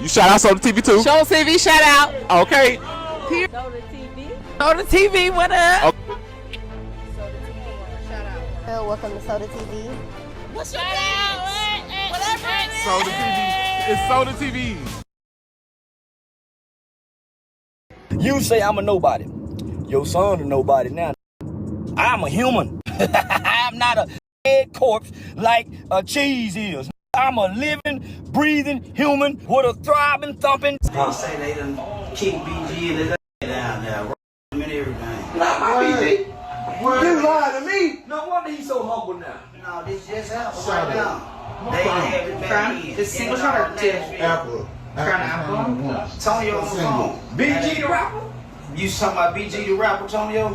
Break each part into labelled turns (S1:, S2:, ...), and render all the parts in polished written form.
S1: You shout out Soda TV too?
S2: Show TV shout out.
S1: Okay.
S3: Soda TV.
S2: Soda TV, what up?
S1: Okay.
S3: Soda TV, shout out.
S4: Welcome to Soda TV.
S2: What's your name? Whatever it is.
S1: Soda TV. It's Soda TV.
S5: You say I'm a nobody. Your son a nobody now. I'm a human. I'm not a dead corpse like a cheese is. I'm a living, breathing human with a throbbing, thumping.
S6: They say they done kick BG and they down there, rock him and everything.
S5: Not my BG. You lying to me? No wonder he's so humble now.
S6: No, this just happened right now. They have it back in.
S2: This single trying to
S6: Apple. Tonyo on the phone.
S5: BG the rapper?
S6: You talking about BG the rapper, Tonyo?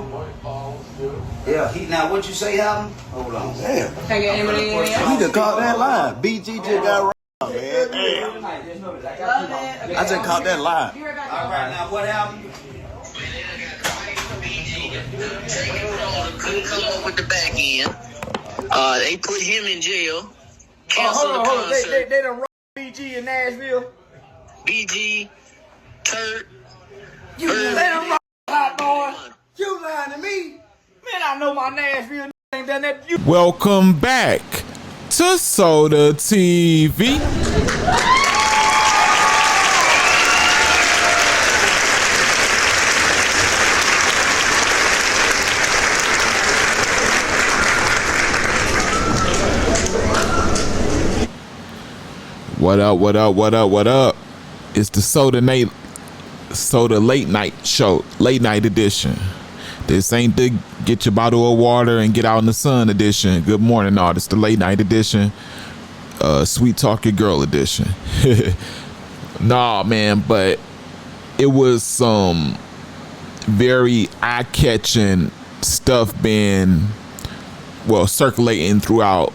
S6: Yeah, now what you say happened? Hold on.
S7: Damn.
S2: Can I get anybody in here?
S7: You just caught that line. BG just got around, man. Damn. I just caught that line.
S6: All right, now what happened?
S8: Couldn't come up with the back end. They put him in jail.
S5: Hold on. They done rock BG in Nashville?
S8: BG, Turk.
S5: You done rock Hotboy? You lying to me? Man, I know my Nashville ain't done that.
S1: Welcome back to Soda TV. What up? It's the Soda Late Night Show, late night edition. This ain't the get your bottle of water and get out in the sun edition. Good morning, all. It's the late night edition. Sweet Talk Your Girl edition. Nah, man, but it was some very eye-catching stuff being, circulating throughout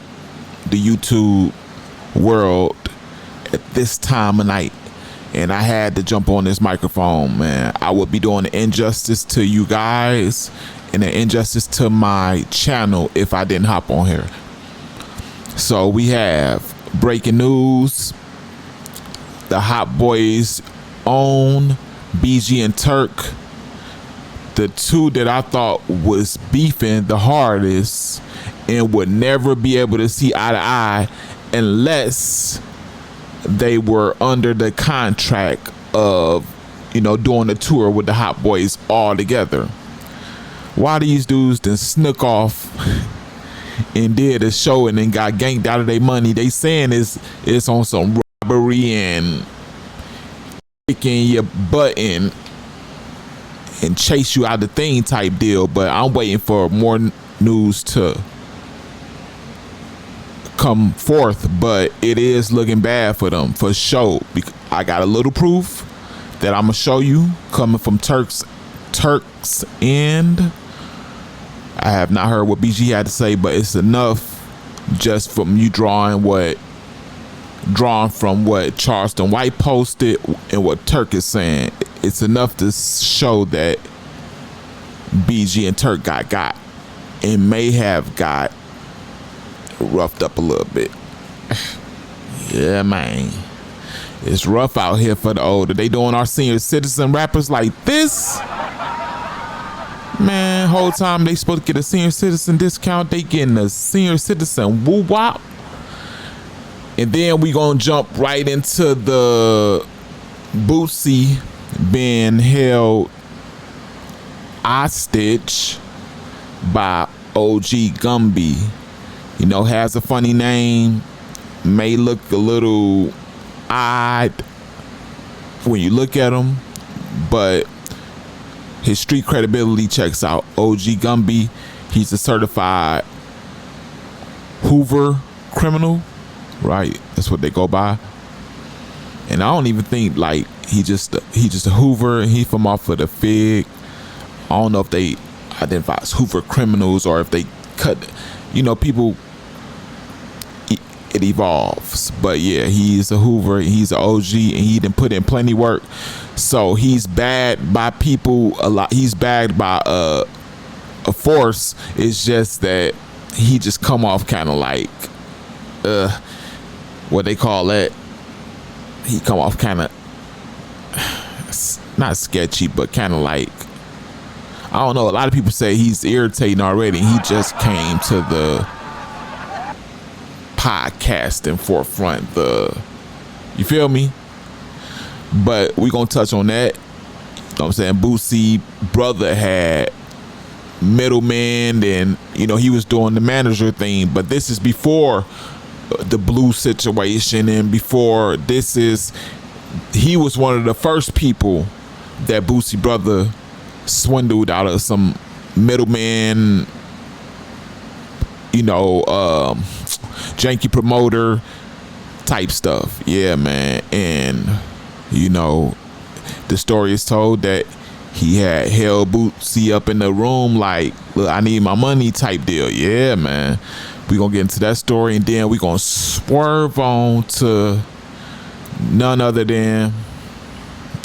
S1: the YouTube world at this time of night, and I had to jump on this microphone, man. I would be doing an injustice to you guys and an injustice to my channel if I didn't hop on here. So we have breaking news. The Hotboy's own BG and Turk, the two that I thought was beefing the hardest and would never be able to see eye to eye unless they were under the contract of, doing the tour with the Hotboys all together. Why these dudes then snuck off and did a show and then got ganked out of their money? They saying it's on some robbery and kicking your butt and chase you out the thing type deal, but I'm waiting for more news to come forth, but it is looking bad for them for sure. I got a little proof that I'm gonna show you coming from Turk's end. I have not heard what BG had to say, but it's enough just from you drawn from what Charleston White posted and what Turk is saying. It's enough to show that BG and Turk got and may have got roughed up a little bit. Yeah, man, it's rough out here for the older. They doing our senior citizen rappers like this, man. Whole time they supposed to get a senior citizen discount, they getting a senior citizen woo wop. And then we gonna jump right into the Boosie being held hostage by OG Gumby. Has a funny name, may look a little odd when you look at him, but his street credibility checks out. OG Gumby, he's a certified Hoover criminal, right? That's what they go by. And I don't even think like he just a Hoover, and he from off of the Fig. I don't know if they identify as Hoover criminals or if they cut, people, it evolves. But yeah, he's a Hoover, he's an OG, and he done put in plenty work. So he's bagged by people a lot. He's bagged by a force. It's just that he just come off kind of like what they call that. he come off kind of not sketchy, but kind of like, I don't know. A lot of people say he's irritating already. He just came to the podcasting forefront. You feel me? But we gonna touch on that. You know what I'm saying? Boosie brother had middleman, and you know he was doing the manager thing. But this is before the blue situation, and before he was one of the first people that Boosie brother swindled out of some middleman, you know, janky promoter type stuff. Yeah, man. And you know, the story is told that he had held Boosie up in the room like, look, I need my money type deal. Yeah, man. We gonna get into that story, and then we gonna swerve on to none other than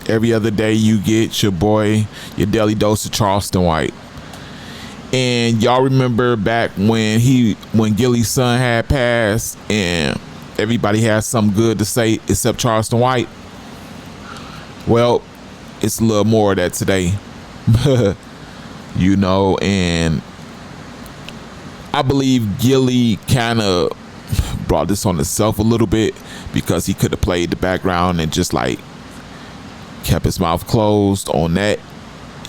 S1: every other day you get your boy, your daily dose of Charleston White. And y'all remember back when Gilly's son had passed, and everybody had something good to say except Charleston White. Well, it's a little more of that today. You know, and I believe Gilly kind of brought this on himself a little bit, because he could have played the background and just like kept his mouth closed on that.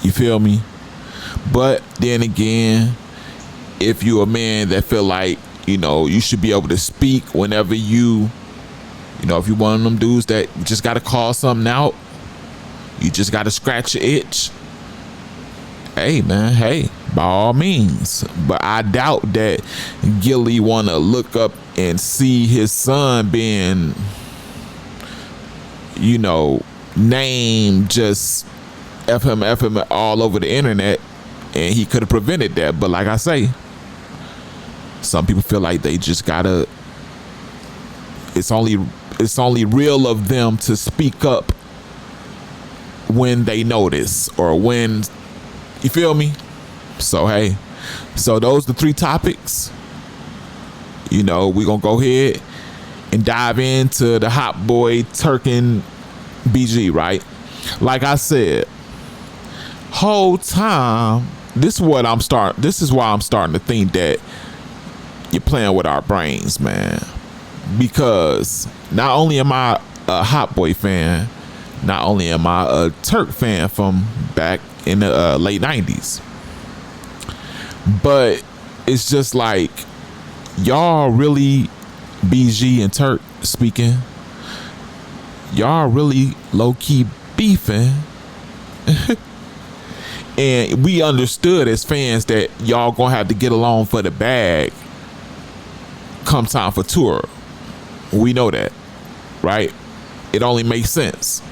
S1: You feel me? But then again, if you're a man that feel like, you know, you should be able to speak whenever you know, if you're one of them dudes that just got to call something out, you just got to scratch your itch. Hey, man, hey, by all means. But I doubt that Gilly want to look up and see his son being, you know, named just FM all over the internet, and he could have prevented that. But like I say, some people feel like they just gotta, it's only real of them to speak up when they notice, or when, you feel me? So hey, so those the 3 topics. You know, we gonna go ahead and dive into the Hotboy, Turk, and BG, right? Like I said, whole time, this is why I'm starting to think that you're playing with our brains, man. Because not only am I a Hotboy fan, not only am I a Turk fan from back in the late 90s, but it's just like, y'all really, BG and Turk speaking, y'all really low-key beefing. And we understood as fans that y'all gonna have to get along for the bag come time for tour. We know that, right? It only makes sense.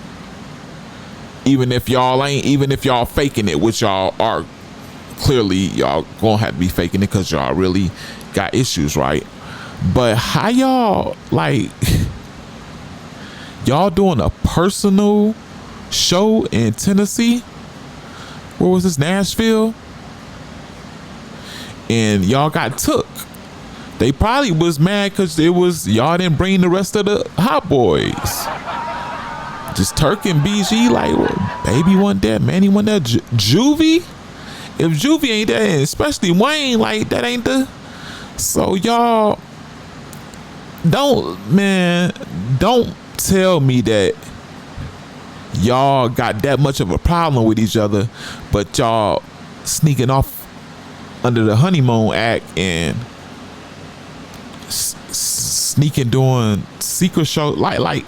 S1: Even if y'all faking it, which y'all are clearly, y'all gonna have to be faking it because y'all really got issues, right? But how y'all, like, y'all doing a personal show in Tennessee? Where was this, Nashville? And y'all got took. They probably was mad because y'all didn't bring the rest of the Hot Boys. Just Turk and BG, like, well, baby wasn't there, Manny wasn't there, Juvie? If Juvie ain't there, and especially Wayne, like, that ain't the... So y'all, don't tell me that y'all got that much of a problem with each other, but y'all sneaking off under the honeymoon act and sneaking doing secret show, like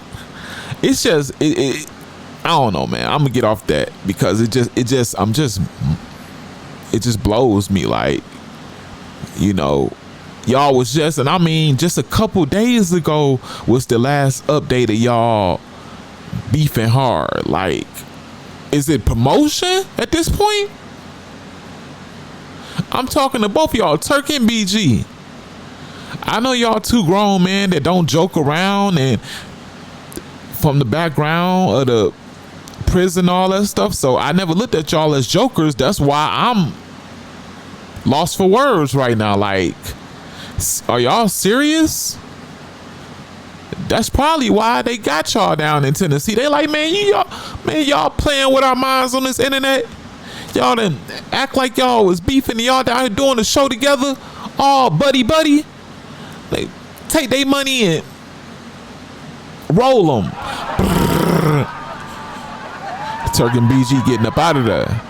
S1: it's just it I don't know, man. I'm gonna get off that because it just blows me, like, you know, y'all was just, and I mean just a couple days ago was the last update of y'all beefing hard. Like, is it promotion at this point? I'm talking to both of y'all, Turk and BG. I know y'all two grown men that don't joke around and from the background of the prison, all that stuff. So I never looked at y'all as jokers. That's why I'm lost for words right now. Like, are y'all serious? That's probably why they got y'all down in Tennessee. They like, man, y'all playing with our minds on this internet. Y'all done act like y'all was beefing, and y'all down here doing the show together, all buddy. They take their money and roll them. Turk and BG getting up out of there.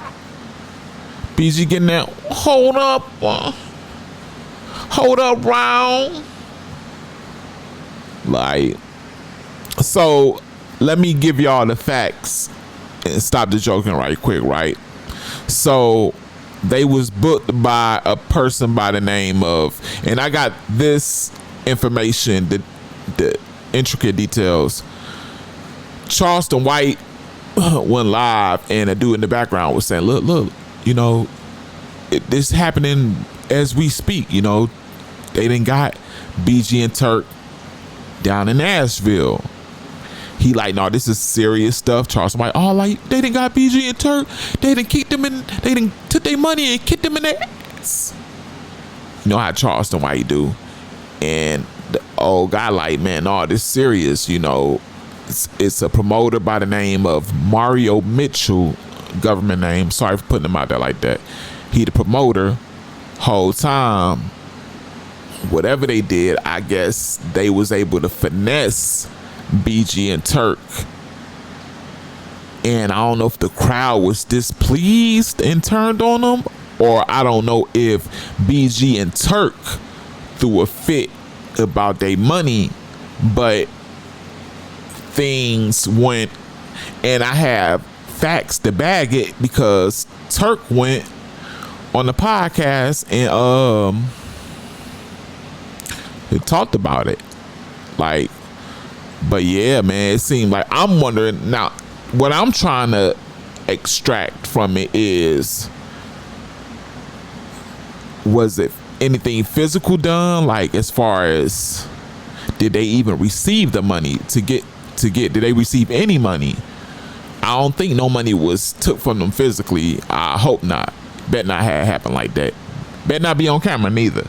S1: BG getting that, hold up round. Like, so let me give y'all the facts and stop the joking right quick, right? So they was booked by a person by the name of, and I got this information, the intricate details. Charleston White went live, and a dude in the background was saying, look, you know, this happening as we speak. You know, they done got BG and Turk down in Nashville. He like, no, this is serious stuff. Charleston White, oh, like, they done got BG and Turk. They done kicked them in, they done took their money and kicked them in their ass. You know how Charleston White do. And the old guy like, man, no, this serious, you know. It's a promoter by the name of Mario Mitchell, government name. Sorry for putting him out there like that. He the promoter. Whole time, whatever they did, I guess they was able to finesse BG and Turk. And I don't know if the crowd was displeased and turned on them, or I don't know if BG and Turk threw a fit about their money, but things went, and I have facts to bag it, because Turk went on the podcast and he talked about it. Like, but yeah, man, it seemed like, I'm wondering now, what I'm trying to extract from it is, was it anything physical done? Like, as far as, did they even receive the money to get, did they receive any money? I don't think no money was took from them physically. I hope not. Bet not have happened like that. Bet not be on camera neither.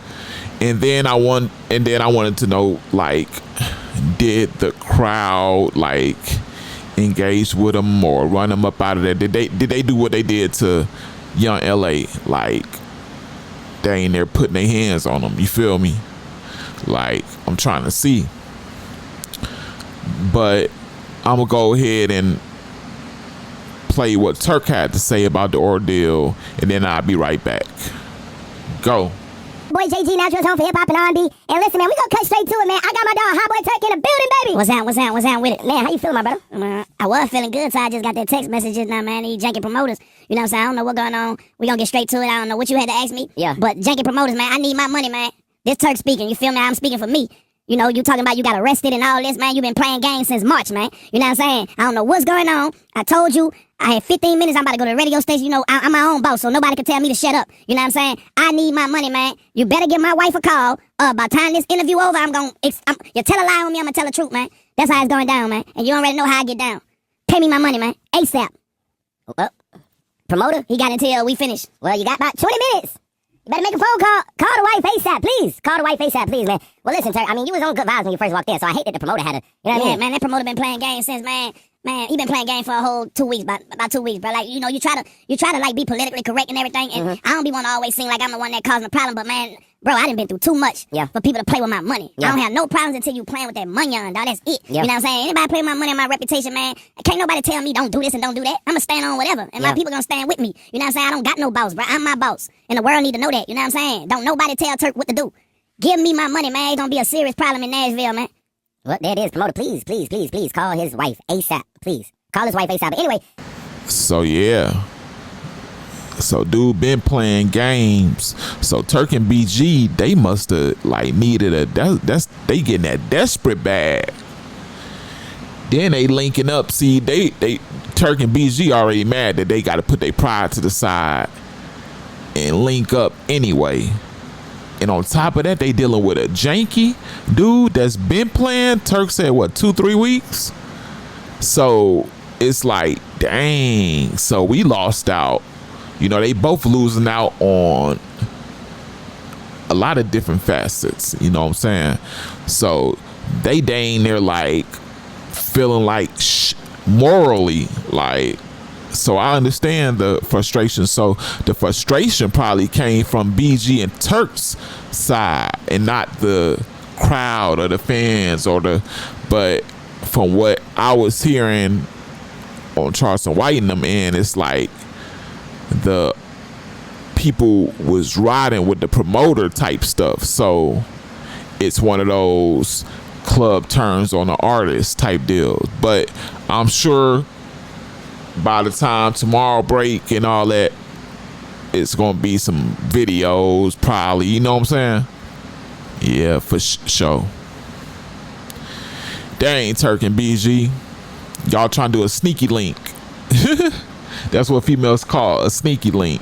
S1: And then I wanted to know, like, did the crowd like engage with them or run them up out of there? Did they do what they did to Young LA? Like, they ain't there putting their hands on them. You feel me? Like, I'm trying to see. But I'm gonna go ahead and play what Turk had to say about the ordeal, and then I'll be right back. Go.
S4: Boy, JG, Natural's home for hip hop and R&B. And listen, man, we gonna cut straight to it, man. I got my dog Hotboy Turk in the building, baby. What's down with it? Man, how you feeling, my brother? I was feeling good, so I just got that text message just now, man. These janky promoters. You know what I'm saying? I don't know what's going on. We gonna get straight to it. I don't know what you had to ask me. Yeah. But janky promoters, man, I need my money, man. This Turk speaking, you feel me? I'm speaking for me. You know, you talking about you got arrested and all this, man. You been playing games since March, man. You know what I'm saying? I don't know what's going on. I told you, I had 15 minutes. I'm about to go to the radio station. You know, I'm my own boss, so nobody can tell me to shut up. You know what I'm saying? I need my money, man. You better give my wife a call. By the time this interview over, you tell a lie on me, I'm gonna tell the truth, man. That's how it's going down, man. And you already know how I get down. Pay me my money, man. ASAP. Promoter, he got until we finish. Well, you got about 20 minutes. You better make a phone call. Call the wife ASAP, please. Call the wife ASAP, please, man. Well, listen, Turk, I mean, you was on good vibes when you first walked in, so I hate that the promoter had to, you know what I mean? Man, that promoter been playing games since, man, he been playing games for a whole 2 weeks, about 2 weeks, bro. Like, you know, you try to like be politically correct and everything, and I don't be want to always seem like I'm the one that causing the problem, but man, bro, I done been through too much for people to play with my money. I don't have no problems until you playing with that money on, dog. That's it. You know what I'm saying? Anybody play with my money and my reputation, man, can't nobody tell me don't do this and don't do that. I'm gonna stand on whatever, and my people gonna stand with me. You know what I'm saying? I don't got no boss, bro. I'm my boss, and the world need to know that. You know what I'm saying? Don't nobody tell Turk what to do. Give me my money, man. It's gonna be a serious problem in Nashville, man. Well, there it is, promoter. Please call his wife ASAP. Please call his wife ASAP. But anyway.
S1: So yeah. So dude been playing games. So Turk and BG, they must have like needed they getting that desperate bag. Then they linking up. See, they Turk and BG already mad that they got to put their pride to the side and link up anyway. And on top of that, they dealing with a janky dude that's been playing. Turk said what, 2-3 weeks. So it's like, dang. So we lost out. You know, they both losing out on a lot of different facets. You know what I'm saying? So they dang near like feeling like morally like. So I understand the frustration. So the frustration probably came from BG and Turk's side and not the crowd or the fans but from what I was hearing on Charleston White and them end, it's like the people was riding with the promoter type stuff. So it's one of those club turns on the artist type deals. But I'm sure by the time tomorrow break and all that, it's gonna be some videos probably, you know what I'm saying? Yeah, for sure. Dang, Turk and BG, y'all trying to do a sneaky link. That's what females call a sneaky link.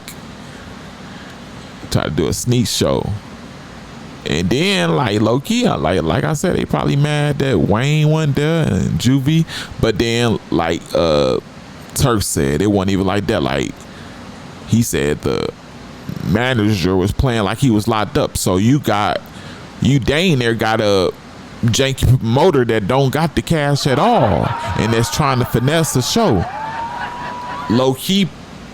S1: Try to do a sneak show. And then like low-key, like I said, they probably mad that Wayne wasn't there and Juvie. But then like Turk said it wasn't even like that. Like he said the manager was playing like he was locked up. So you dang there got a janky promoter that don't got the cash at all and that's trying to finesse the show. Low key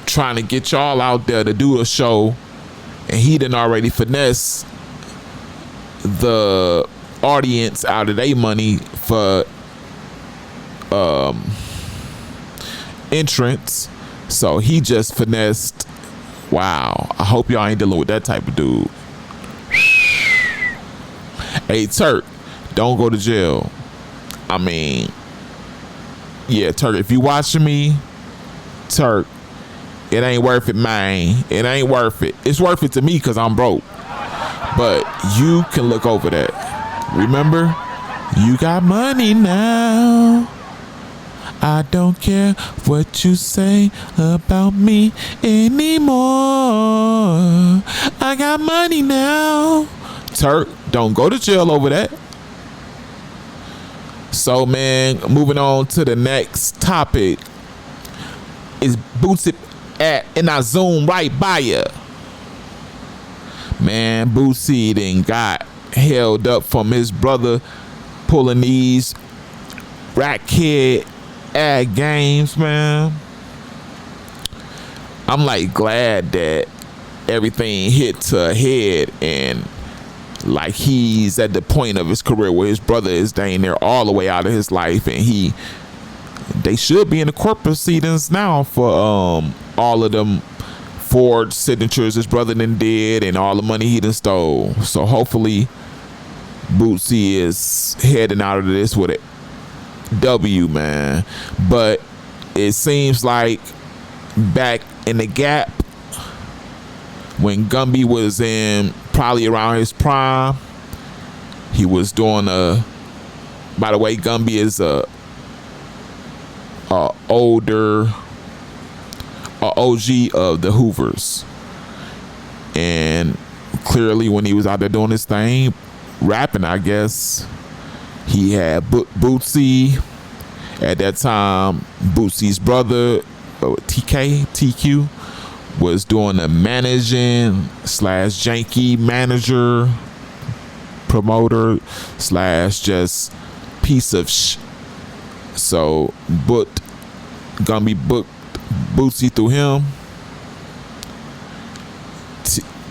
S1: trying to get y'all out there to do a show, and he done already finesse the audience out of their money for entrance. So he just finessed. Wow, I hope y'all ain't dealing with that type of dude. Hey Turk, don't go to jail. I mean, yeah, Turk, if you watching me, Turk, it ain't worth it, man. It ain't worth it. It's worth it to me because I'm broke. But you can look over that. Remember, you got money now. I don't care what you say about me anymore. I got money now. Turk, don't go to jail over that. So, man, moving on to the next topic. Is Boosie and I zoom right by ya. Man, Boosie then got held up from his brother pulling these rat kid ad games, man. I'm like glad that everything hit to a head and like he's at the point of his career where his brother is dang near all the way out of his life, and they should be in the court proceedings now for all of them forged signatures his brother done did and all the money he done stole. So hopefully Boosie is heading out of this with a W, man. But it seems like back in the gap when Gumby was in probably around his prime, he was doing by the way, Gumby is a older OG of the Hoovers, and clearly when he was out there doing his thing rapping, I guess he had Boosie at that time. Boosie's brother TQ was doing the managing / janky manager promoter / just piece of so Gumby booked Boosie through him.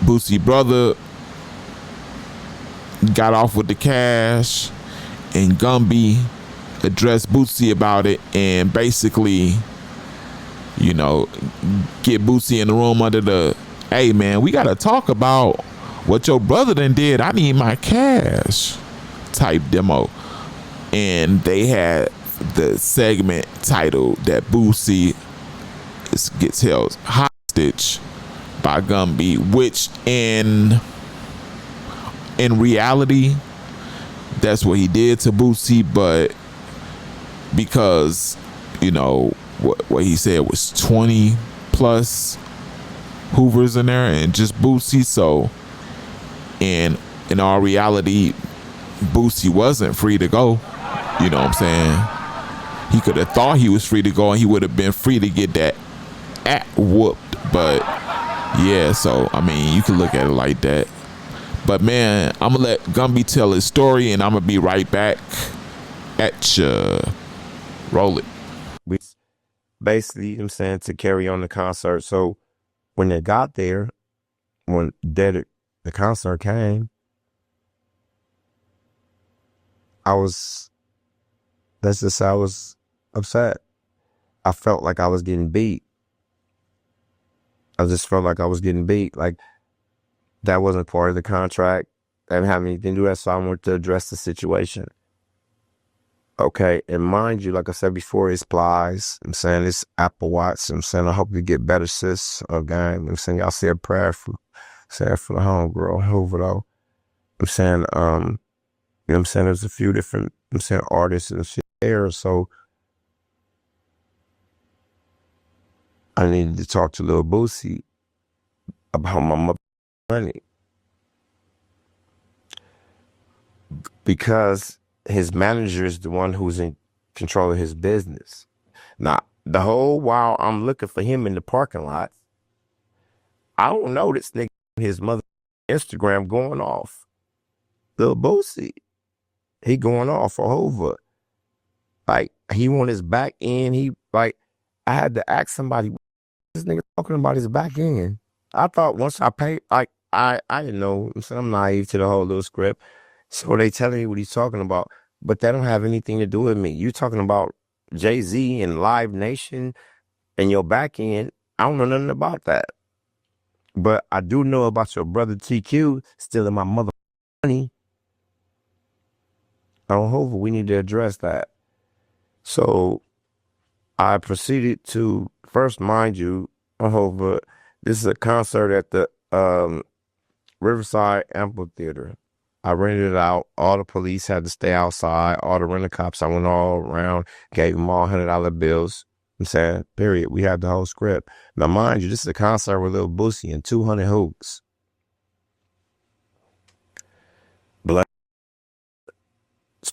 S1: Boosie brother got off with the cash, and Gumby addressed Boosie about it and basically, you know, get Boosie in the room under the, hey man, we gotta talk about what your brother done did. I need my cash type demo. And they had the segment titled that Boosie gets held hostage by Gumby, which in reality that's what he did to Boosie, but because, you know, what he said was 20 plus Hoovers in there and just Boosie, so in all reality Boosie wasn't free to go. You know what I'm saying? He could have thought he was free to go and he would have been free to get that whooped. But yeah, so I mean, you can look at it like that. But man, I'm gonna let Gumby tell his story, and I'm gonna be right back at you. Roll it.
S9: Basically, I'm saying, to carry on the concert. So when they got there, when the concert came, let's just say I was upset. I felt like I was getting beat. I just felt like I was getting beat. Like, that wasn't part of the contract. That didn't have anything to do with that. So I wanted to address the situation. Okay, and mind you, like I said before, it's Plies. I'm saying it's Apple Watch. I'm saying I hope you get better, sis. Game. I'm saying y'all say a prayer for the homegirl over though. I'm saying, you know what I'm saying, there's a few different, I'm saying, artists and shit there. So I needed to talk to Lil Boosie about my money. Because his manager is the one who's in control of his business. Now, the whole while I'm looking for him in the parking lot, I don't know this nigga his mother Instagram going off. Lil Boosie, he going off over. Like, he want his back end. I had to ask somebody, what this nigga talking about his back end? I thought once I paid, like, I didn't know. I'm naive to the whole little script. So they telling me what he's talking about, but that don't have anything to do with me. You talking about Jay-Z and Live Nation and your back end. I don't know nothing about that. But I do know about your brother TQ stealing my mother money. On Hoover, we need to address that. So I proceeded to, first, mind you, on Hoover, this is a concert at the Riverside Amphitheater. I rented it out. All the police had to stay outside. All the rental cops, I went all around, gave them all $100 bills. I'm saying, period. We had the whole script. Now, mind you, this is a concert with Lil Boosie and 200 hooks. Blood,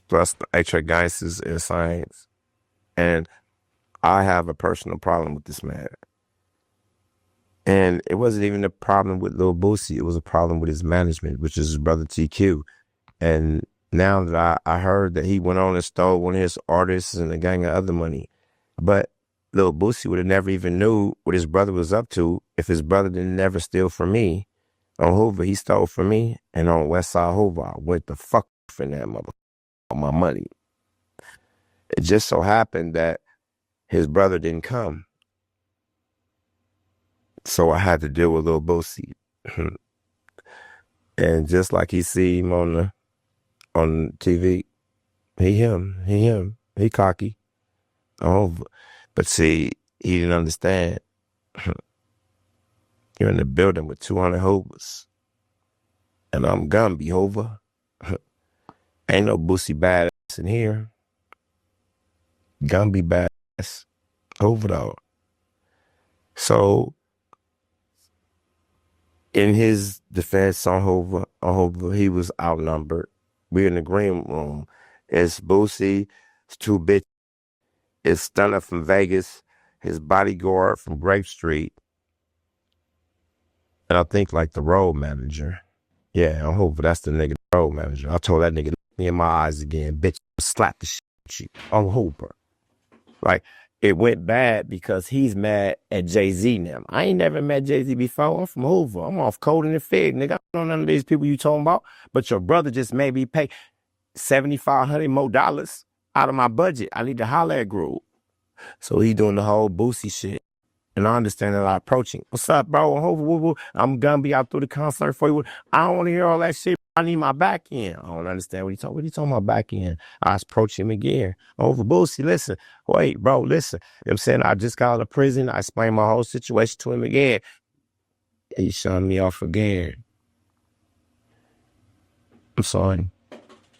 S9: plus the H0STAGE and science. And I have a personal problem with this man. And it wasn't even a problem with Lil Boosie. It was a problem with his management, which is his brother TQ. And now that I heard that he went on and stole one of his artists and a gang of other money. But Lil Boosie would have never even knew what his brother was up to if his brother didn't never steal from me. On Hoover, he stole from me. And on Westside Hoover, I went the fuck for that motherfucker on my money. It just so happened that his brother didn't come. So I had to deal with Lil Boosie. And just like he see him on TV, he cocky. Oh, but see, he didn't understand. You're in the building with 200 Hoovers. And I'm Gumby Hoover. Ain't no Boosie badass in here. Gumby badass Hoover though. So in his defense on Hoover, he was outnumbered. We're in the green room. It's Boosie, it's two bitches, it's Stunner from Vegas, his bodyguard from Grape Street, and I think like the road manager. Yeah, on Hoover, that's the nigga, the road manager. I told that nigga, look me in my eyes again, bitch, slap the shit on Hoover. Like, it went bad because he's mad at Jay-Z now. I ain't never met Jay-Z before. I'm from Hoover. I'm off Cold and the Fig, nigga. I don't know none of these people you talking about. But your brother just made me pay $7,500 more dollars out of my budget. I need to holler at Groove. So he doing the whole Boosie shit. And I understand that I approach him. What's up, bro? Hoover, I'm Gumby out through the concert for you. I don't want to hear all that shit. I need my back end. I don't understand what he talking about back end. I approach him again. Over Boosie, listen. Wait, bro, listen. You know what I'm saying? I just got out of prison. I explained my whole situation to him again. He shunned me off again. I'm sorry.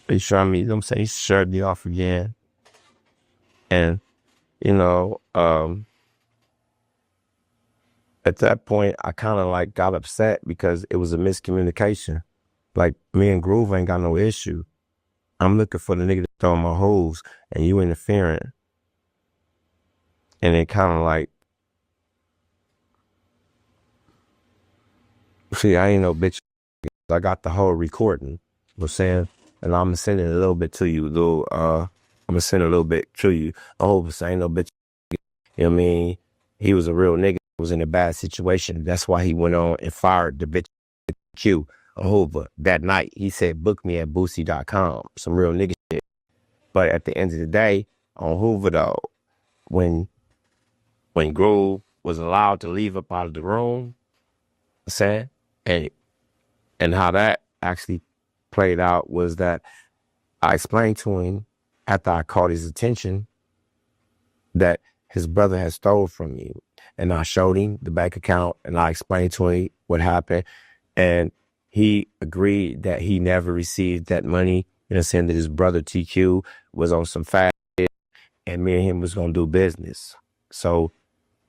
S9: He shunned me, you know what I'm saying? He shunned me off again. And, you know, at that point, I kind of like got upset because it was a miscommunication. Like, me and Groove ain't got no issue. I'm looking for the nigga to throw my hoes and you interfering. And it kind of like, see, I ain't no bitch. I got the whole recording. You know what I'm saying? And I'm gonna send it a little bit to you. I'm gonna send a little bit to you. I hope this ain't no bitch. You know what I mean? He was a real nigga. Was in a bad situation. That's why he went on and fired the bitch Q. Over that night. He said, book me at Boosie.com. Some real nigga shit. But at the end of the day, on Hoover though, when Groove was allowed to leave up out of the room, saying, and how that actually played out was that I explained to him after I caught his attention that his brother had stole from you. And I showed him the bank account and I explained to him what happened. And he agreed that he never received that money, you know, saying that his brother TQ was on some fat shit and me and him was going to do business. So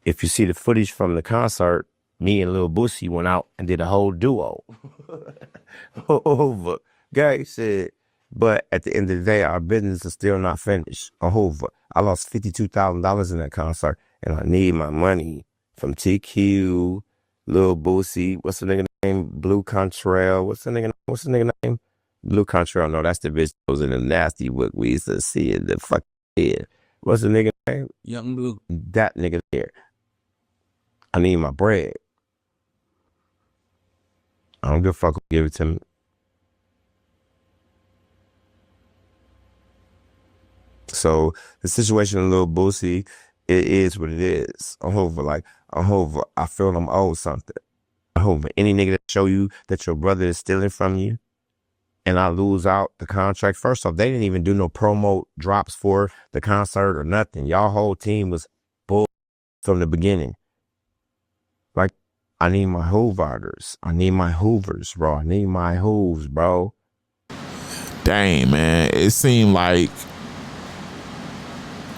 S9: if you see the footage from the concert, me and Lil Boosie went out and did a whole duo. Over. Gary said, but at the end of the day, our business is still not finished. Over. I lost $52,000 in that concert and I need my money from TQ, Lil Boosie, what's the nigga name? Blue Contrail. What's the nigga name? Blue Contrail. No, that's the bitch that was in the nasty book we used to see in the fucking head. What's the nigga name?
S10: Young Blue.
S9: That nigga there. I need my bread. I don't give a fuck who give it to me. So the situation with Lil Boosie, it is what it is. I feel I'm owed something. Any nigga that show you that your brother is stealing from you and I lose out the contract. First off, they didn't even do no promo drops for the concert or nothing. Y'all whole team was bull from the beginning. Like, I need my Hoovers. I need my Hoovers, bro. I need my Hooves, bro.
S1: Dang, man. It seemed like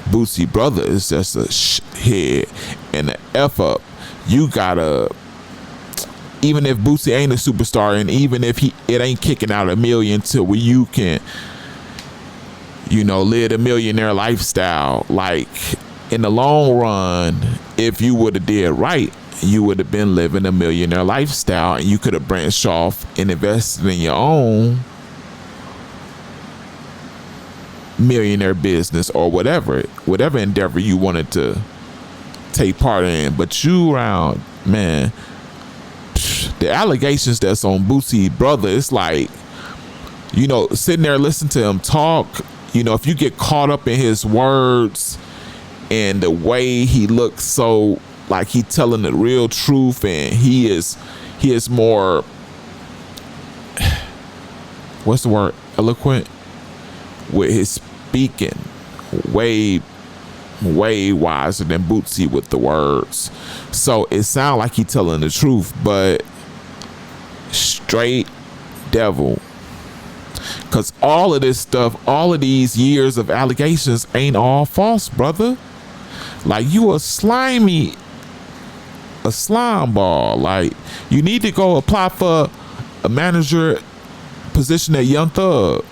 S1: Boosie brother is just a head and an F up. You gotta, even if Boosie ain't a superstar and even if it ain't kicking out $1 million till where you can, you know, live a millionaire lifestyle. Like, in the long run, if you would have did right, you would have been living a millionaire lifestyle and you could have branched off and invested in your own millionaire business or whatever endeavor you wanted to take part in. But you around, man, the allegations that's on Boosie brother, it's like, you know, sitting there listening to him talk, you know, if you get caught up in his words and the way he looks, so like he telling the real truth, and he is more, what's the word, eloquent with his speaking, way wiser than Boosie with the words. So it sounds like he telling the truth, but straight devil. Cause all of this stuff, all of these years of allegations ain't all false, brother. Like, you a slime ball. Like, you need to go apply for a manager position at Young Thug.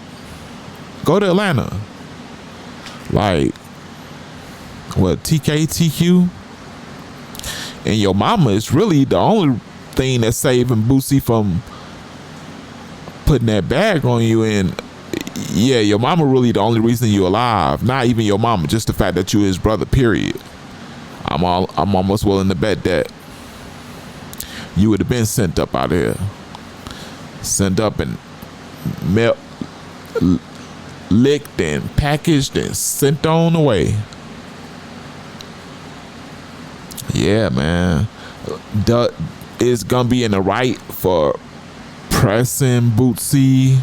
S1: Go to Atlanta. Like, what, TQ? And your mama is really the only thing that's saving Boosie from putting that bag on you. And yeah, your mama really the only reason you alive. Not even your mama, just the fact that you his brother, period. I'm almost willing to bet that you would have been sent up out of here. Sent up and licked and packaged and sent on the way. Yeah, man. Is Gumby in the right for pressing Boosie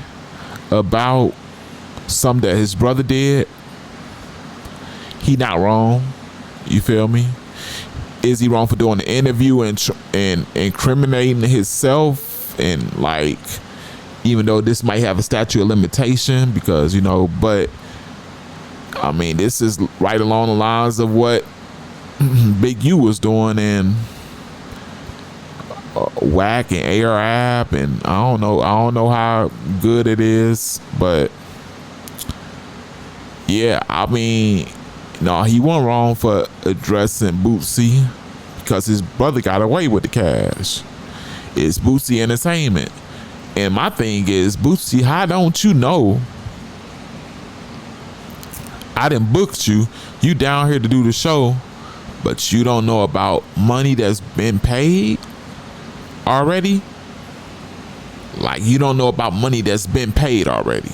S1: about something that his brother did? He not wrong. You feel me? Is he wrong for doing the interview and incriminating himself? And like, even though this might have a statute of limitation, because, you know, but I mean, this is right along the lines of what Big U was doing and Whack and Air App, and I don't know how good it is, but yeah, I mean, no, he wasn't wrong for addressing Boosie because his brother got away with the cash. It's Boosie Entertainment. And my thing is, Boosie, how don't you know? I done booked you. You down here to do the show, but you don't know about money that's been paid already? Like, you don't know about money that's been paid already,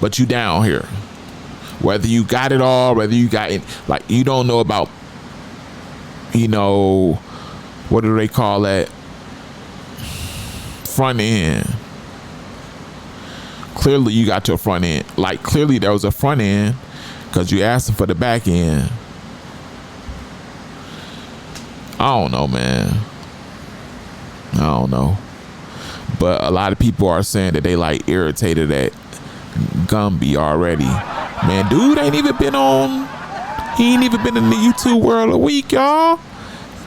S1: but you down here. Whether you got it all, whether you got it, like, you don't know about, you know, what do they call that? Front end. Clearly you got your front end. Like, clearly there was a front end because you asked them for the back end. I don't know, man. I don't know. But a lot of people are saying that they like irritated at Gumby already. Man, dude ain't even been on. He ain't even been in the YouTube world a week, y'all.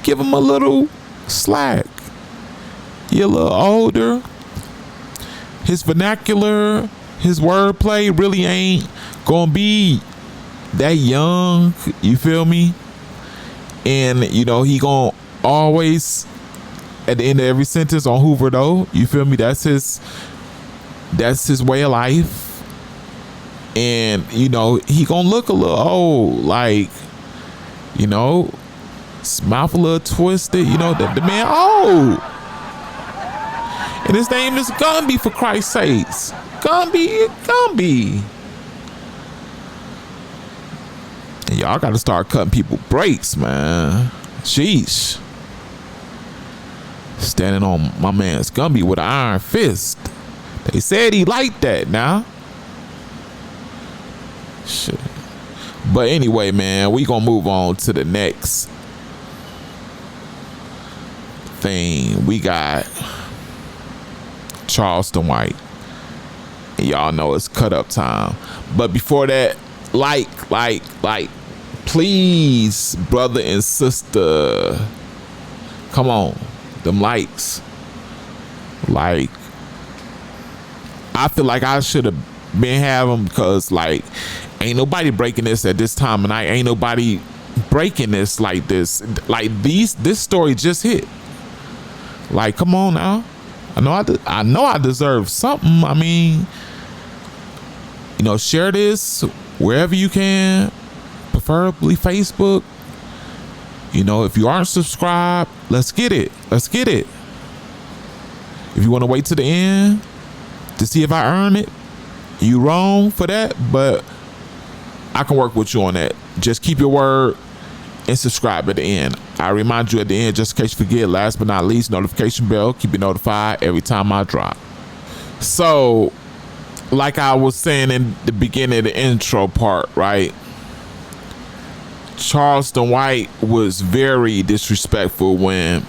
S1: Give him a little slack. He a little older. His vernacular, his wordplay really ain't gonna be that young. You feel me? And you know he gonna always at the end of every sentence on Hoover though. You feel me? That's his way of life. And you know he gonna look a little old, like, you know, his mouth a little twisted. You know the man old. And his name is Gumby, for Christ's sakes. Gumby. And y'all gotta start cutting people breaks, man. Sheesh. Standing on my man's Gumby with an iron fist. They said he liked that now. Shit. But anyway, man, we gonna move on to the next thing. We got Charleston White. And y'all know it's cut up time. But before that, like, please, brother and sister, come on, them likes. Like, I feel like I should have been having, because like ain't nobody breaking this at this time of night. Ain't nobody breaking this like this. Like this story just hit. Like, come on now. I know I deserve something. I mean, you know, share this wherever you can, preferably Facebook. You know, if you aren't subscribed, let's get it. Let's get it. If you want to wait to the end to see if I earn it, you wrong for that, but I can work with you on that. Just keep your word and subscribe at the end. I remind you at the end, just in case you forget, last but not least, notification bell. Keep you notified every time I drop. So, like I was saying in the beginning of the intro part, right? Charleston White was very disrespectful when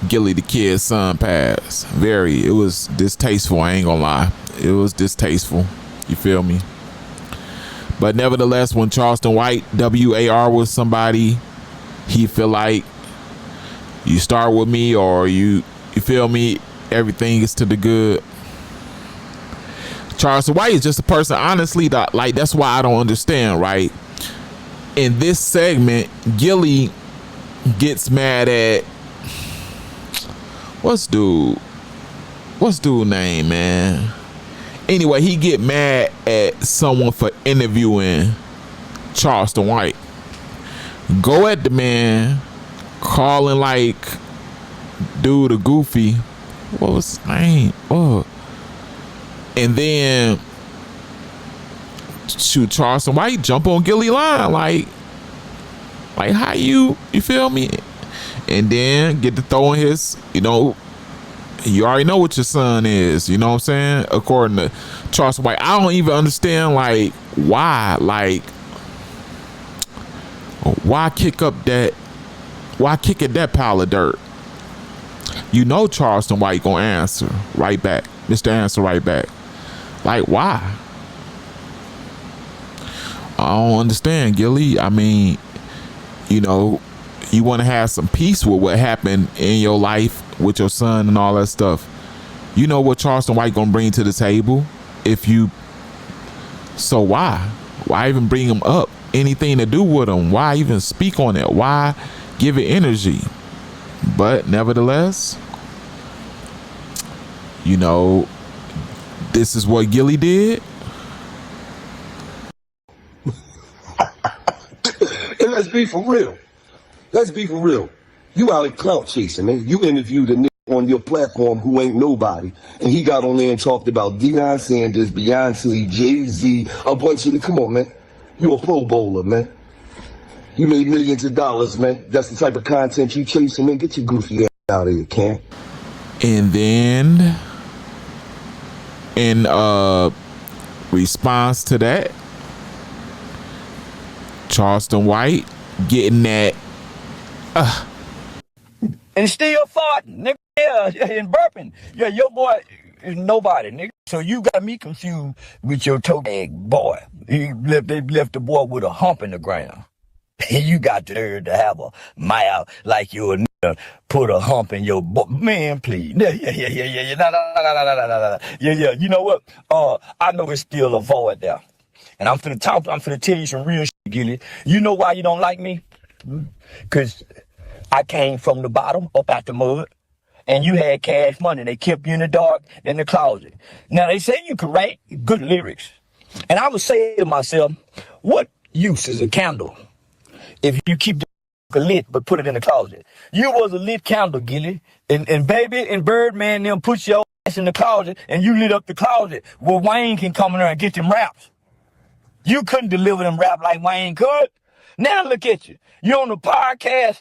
S1: Gilly the Kid's son passed. Very. It was distasteful, I ain't gonna lie. It was distasteful. You feel me? But nevertheless, when Charleston White, WAR, was somebody, he feel like you start with me or you feel me, everything is to the good. Charleston White is just a person, honestly, that, like, that's why I don't understand, right? In this segment, Gilly gets mad at what's dude name, man? Anyway, he get mad at someone for interviewing Charleston White. Go at the man, calling like dude a goofy. What was his name? Oh. And then shoot, Charleston White jump on Gilly line like how you feel me? And then get to throwing his, you know, you already know what your son is, you know what I'm saying? According to Charleston White, I don't even understand like why kick at that pile of dirt? You know Charleston White gonna answer right back. Mr. Answer right back. Like, why? I don't understand, Gilly. I mean, you know, you want to have some peace with what happened in your life with your son and all that stuff. You know what Charleston White gonna bring to the table. So why even bring him up? Anything to do with him? Why even speak on it? Why give it energy? But nevertheless, you know, this is what Gilly did.
S10: And let's be for real. Let's be for real. You out at clout chasing, man. You interviewed a nigga on your platform who ain't nobody, and he got on there and talked about Deion Sanders, Beyonce, Jay-Z, a bunch of the. Come on, man. You a Pro Bowler, man. You made millions of dollars, man. That's the type of content you chasing, man. Get your goofy ass out of here, Cam.
S1: And then, in response to that, Charleston White getting that
S5: And still farting, nigga. Yeah, and burping. Yeah, your boy is nobody, nigga. So you got me confused with your toe bag boy. They left the boy with a hump in the ground. And you got the nerve to have a mouth like you a nigga put a hump in your boy. Man, please. Yeah. No. Yeah. You know what? I know it's still a void there. And I'm finna tell you some real shit, Gilly. You know why you don't like me? Because I came from the bottom up out the mud. And you had cash money. They kept you in the dark in the closet. Now, they say you could write good lyrics. And I would say to myself, what use is a candle if you keep the lit but put it in the closet? You was a lit candle, Gilly. And Baby and Birdman them put your ass in the closet and you lit up the closet where Wayne can come in there and get them raps. You couldn't deliver them rap like Wayne could. Now look at you. You on the podcast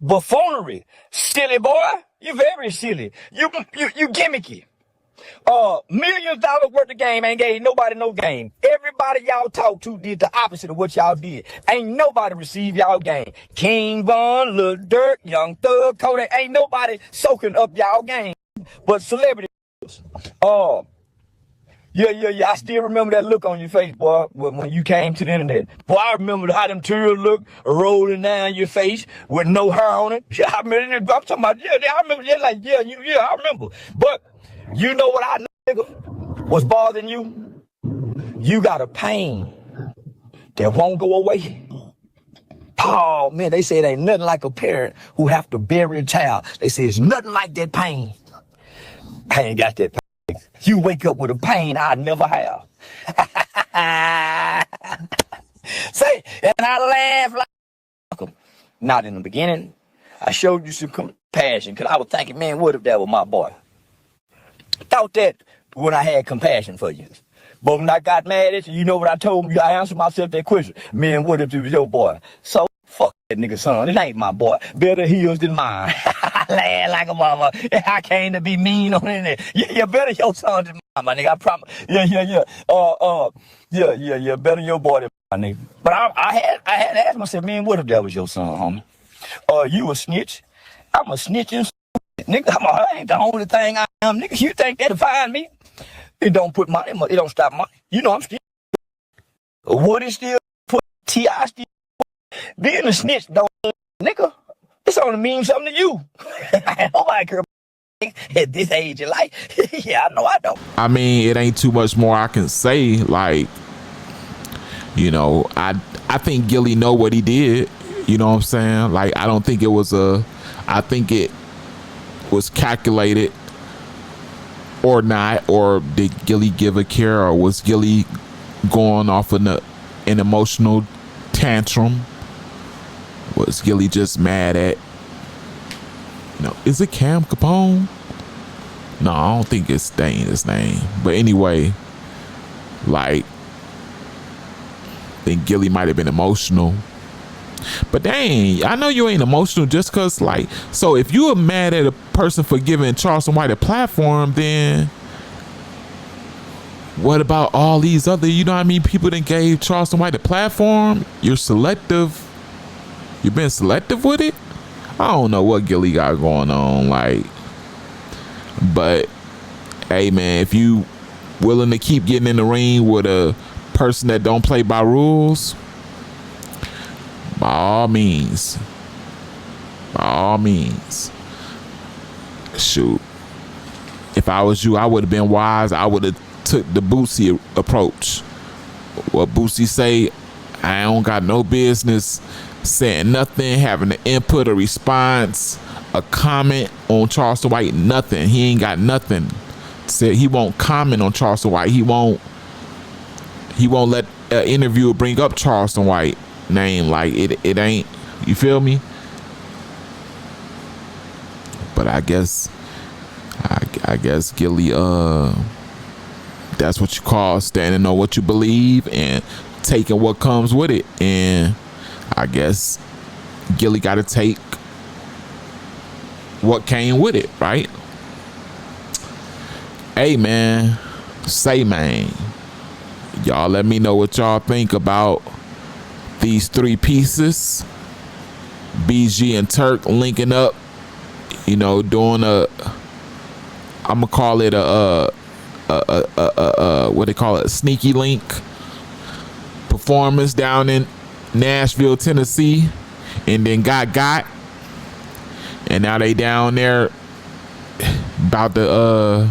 S5: buffoonery. Silly boy. You very silly. You gimmicky. $1 million worth of game ain't gave nobody no game. Everybody y'all talk to did the opposite of what y'all did. Ain't nobody received y'all game. King Von, Lil Durk, Young Thug, Kodak, ain't nobody soaking up y'all game. But celebrities. Yeah. I still remember that look on your face, boy, when you came to the internet. Boy, I remember how them tears look rolling down your face with no hair on it. Yeah, I remember. I'm talking about, I remember. I remember. But you know what I know, nigga, was bothering you? You got a pain that won't go away. Oh, man, they say it ain't nothing like a parent who have to bury a child. They say it's nothing like that pain. I ain't got that pain. You wake up with a pain I never have. Say, and I laugh like not in the beginning. I showed you some compassion because I was thinking, man, what if that was my boy? Thought that when I had compassion for you. But when I got mad at you, you know what I told you? I answered myself that question. Man, what if it was your boy? So fuck that nigga son. It ain't my boy. Better heels than mine. I laugh like a mama. I came to be mean on it. Yeah, better your son than mine, my nigga. I promise. Yeah. Better your boy than my nigga. But I had to ask myself, man, what if that was your son, homie? You a snitch? I'm a snitching nigga. I ain't the only thing I am, nigga. You think that define me? It don't put money. It don't stop money. You know I'm still. Would it still put T.I. still? Being a snitch don't, nigga. It's only mean something to you. Nobody care at this age of life. Yeah, I know I don't.
S1: I mean, it ain't too much more I can say. Like, you know, I think Gilly know what he did. You know what I'm saying? Like, I don't think it was I think it was calculated or not, or did Gilly give a care, or was Gilly going off in an emotional tantrum? Was Gilly just mad at, is it Cam Capone? No, I don't think it's staying his name. But anyway, like, I think Gilly might have been emotional. But dang, I know you ain't emotional just cause, like, so if you were mad at a person for giving Charleston White a platform, then what about all these other, people that gave Charleston White a platform? You're selective. You've been selective with it? I don't know what Gilly got going on, like, but hey man, if you willing to keep getting in the ring with a person that don't play by rules, by all means, shoot. If I was you, I would have been wise. I would have took the Boosie approach. What Boosie say, I don't got no business saying nothing, having an input, a response, a comment on Charleston White, nothing. He ain't got nothing. said he won't comment on Charleston White. He won't let an interviewer bring up Charleston White name. Like it ain't, you feel me? But I guess Gilly, that's what you call standing on what you believe and taking what comes with it. And I guess Gilly got to take what came with it, right? Hey man, y'all let me know what y'all think about these three pieces. BG and Turk linking up, you know, doing I'ma call it a what they call it, a sneaky link performance down in Nashville, Tennessee, and then got and now they down there about to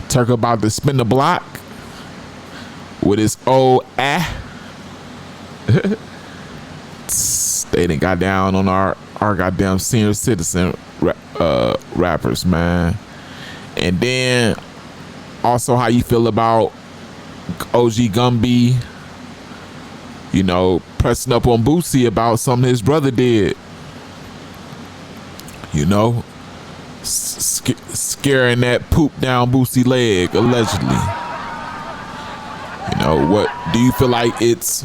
S1: Turk about to spin the block with his old they done got down on our goddamn senior citizen rappers, man. And then also, how you feel about OG Gumby, you know, pressing up on Boosie about something his brother did, you know, scaring that poop down Boosie leg, allegedly. You know, what do you feel like the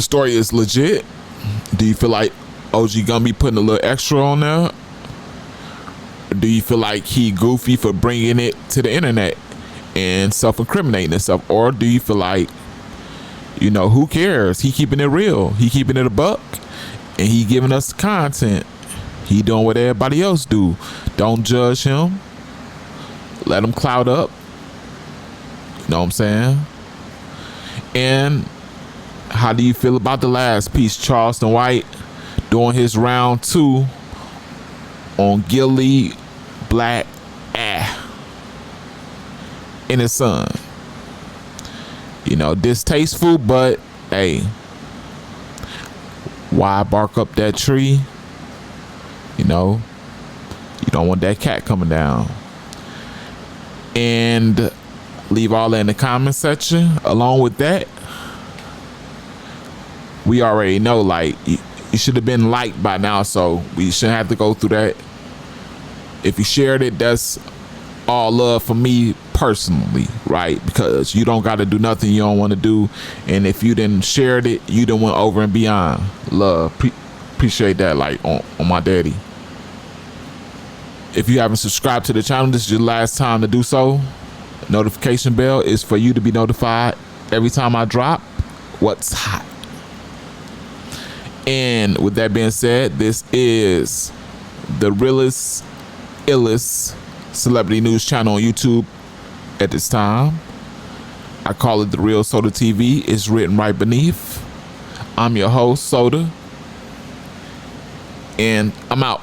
S1: story is legit? Do you feel like OG Gumby putting a little extra on there? Do you feel like he goofy for bringing it to the internet and self-incriminating himself? Or do you feel like, you know, who cares? He keeping it real. He keeping it a buck. And he giving us content. He doing what everybody else do. Don't judge him. Let him clout up. You know what I'm saying? And how do you feel about the last piece? Charleston White doing his round 2 on Gilly Black and his son. You know, distasteful, but hey, why bark up that tree? You know, you don't want that cat coming down. And leave all that in the comment section. Along with that, we already know, like, you should have been liked by now, so we shouldn't have to go through that. If you shared it, that's all love for me personally, right? Because you don't got to do nothing you don't want to do. And if you didn't share it, you done went over and beyond. Love. Appreciate that, like, on my daddy. If you haven't subscribed to the channel, this is your last time to do so. Notification bell is for you to be notified every time I drop what's hot. And with that being said, this is the realest, illest celebrity news channel on YouTube at this time. I call it The Real Soda TV. It's written right beneath. I'm your host, Soda, and I'm out.